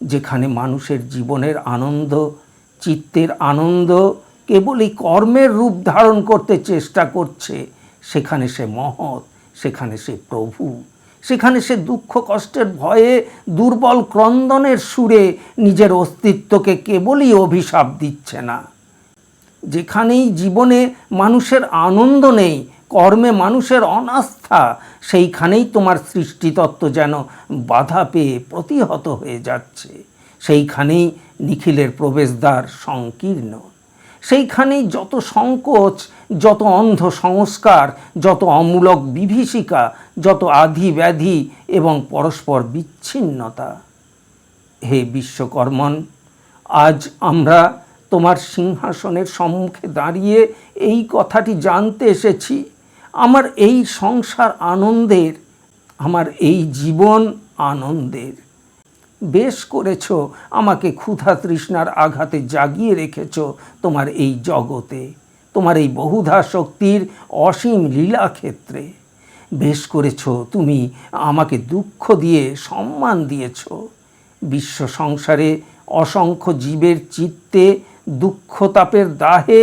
যেখানে মানুষের জীবনের আনন্দ, চিত্তের আনন্দ কেবলই কর্মের রূপ ধারণ করতে চেষ্টা করছে, সেখানে সে মহৎ, সেখানে সে প্রভু, সেখানে সে দুঃখ কষ্টের ভয়ে দুর্বল ক্রন্দনের সুরে নিজের অস্তিত্বকে কেবলই অভিশাপ দিচ্ছে না। যেখানেই জীবনে মানুষের আনন্দ নেই, কর্মে মানুষের অনাস্থা, সেইখানেই তোমার সৃষ্টিতত্ত্ব যেন বাধা পেয়ে প্রতিহত হয়ে যাচ্ছে। সেইখানেই নিখিলের প্রবেশদ্বার সংকীর্ণ। সেইখানেই যত সংকোচ, যত অন্ধ সংস্কার, যত অমূলক বিভীষিকা, যত আধি ব্যাধি এবং পরস্পর বিচ্ছিন্নতা। হে বিশ্বকর্মণ, আজ আমরা তোমার সিংহাসনের সম্মুখে দাঁড়িয়ে এই কথাটি জানতে এসেছি। আমার এই সংসার আনন্দের, আমার এই জীবন আনন্দের। বেশ করেছ আমাকে ক্ষুধা তৃষ্ণার আঘাতে জাগিয়ে রেখেছ তোমার এই জগতে, তোমার এই বহুধা শক্তির অসীম লীলাক্ষেত্রে। বেশ করেছ তুমি আমাকে দুঃখ দিয়ে সম্মান দিয়েছ। বিশ্ব সংসারে অসংখ্য জীবের চিত্তে দুঃখতাপের দাহে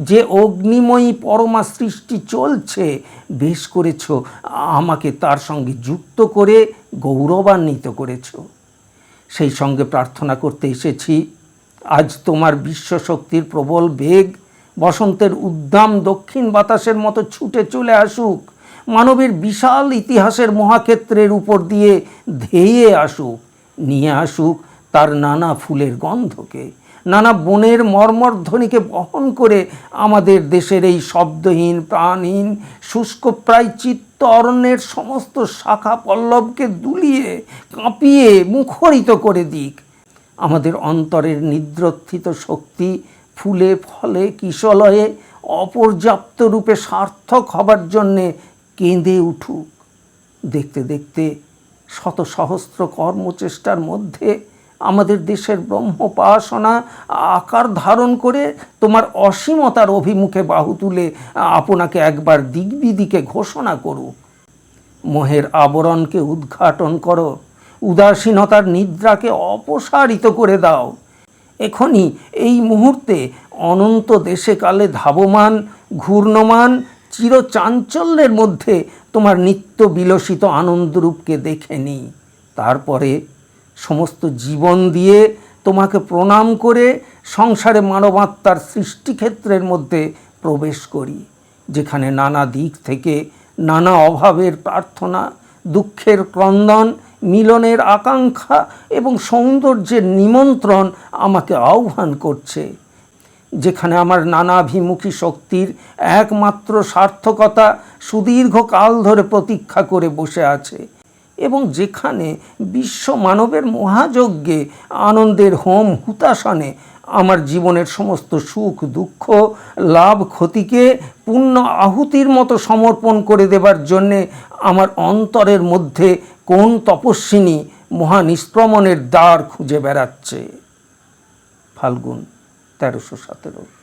যে অগ্নিময়ী পরমা সৃষ্টি চলছে, বেশ করেছ আমাকে তার সঙ্গে যুক্ত করে গৌরবান্বিত করেছ। সেই সঙ্গে প্রার্থনা করতে এসেছি, আজ তোমার বিশ্বশক্তির প্রবল বেগ বসন্তের উদ্দাম দক্ষিণ বাতাসের মতো ছুটে চলে আসুক, মানবের বিশাল ইতিহাসের মহাক্ষেত্রের উপর দিয়ে ধেয়ে আসুক, নিয়ে আসুক তার নানা ফুলের গন্ধকে, নানা বনের মর্মধ্বনিকে বহন করে আমাদের দেশের এই শব্দহীন, প্রাণহীন, শুষ্কপ্রায় চিত্ত অরণ্যের সমস্ত শাখা পল্লবকে দুলিয়ে কাঁপিয়ে মুখরিত করে দিক। আমাদের অন্তরের নিদ্রোত্থিত শক্তি ফুলে ফলে কিশলয়ে অপর্যাপ্ত রূপে সার্থক হবার জন্যে কেঁদে উঠুক। দেখতে দেখতে শত সহস্র কর্মচেষ্টার মধ্যে আমাদের দেশের ব্রহ্মোপাসনা আকার ধারণ করে তোমার অসীমতার অভিমুখে বাহু তুলে আপনাকে একবার দিগ্বিদিকে ঘোষণা করুক। মোহের আবরণকে উদ্ঘাটন করো, উদাসীনতার নিদ্রাকে অপসারিত করে দাও। এখনই এই মুহূর্তে অনন্ত দেশে কালে ধাবমান, ঘূর্ণমান চিরচাঞ্চল্যের মধ্যে তোমার নিত্য বিলসিত আনন্দরূপকে দেখে নিই। তারপরে সমস্ত জীবন দিয়ে তোমাকে প্রণাম করে সংসারে মানবাত্মার সৃষ্টিক্ষেত্রের মধ্যে প্রবেশ করি, যেখানে নানা দিক থেকে নানা অভাবের প্রার্থনা, দুঃখের ক্রন্দন, মিলনের আকাঙ্ক্ষা এবং সৌন্দর্যের নিমন্ত্রণ আমাকে আহ্বান করছে। যেখানে আমার নানাভিমুখী শক্তির একমাত্র সার্থকতা সুদীর্ঘকাল ধরে প্রতীক্ষা করে বসে আছে, এবং যেখানে বিশ্ব মানবের মহাযজ্ঞে আনন্দের হোম হুতাশনে আমার জীবনের সমস্ত সুখ দুঃখ লাভ ক্ষতিকে পূর্ণ আহুতির মতো সমর্পণ করে দেবার জন্যে আমার অন্তরের মধ্যে কোন তপস্বিনী মহানিষ্ক্রমণের দ্বার খুঁজে বেড়াচ্ছে। ফাল্গুন 1317।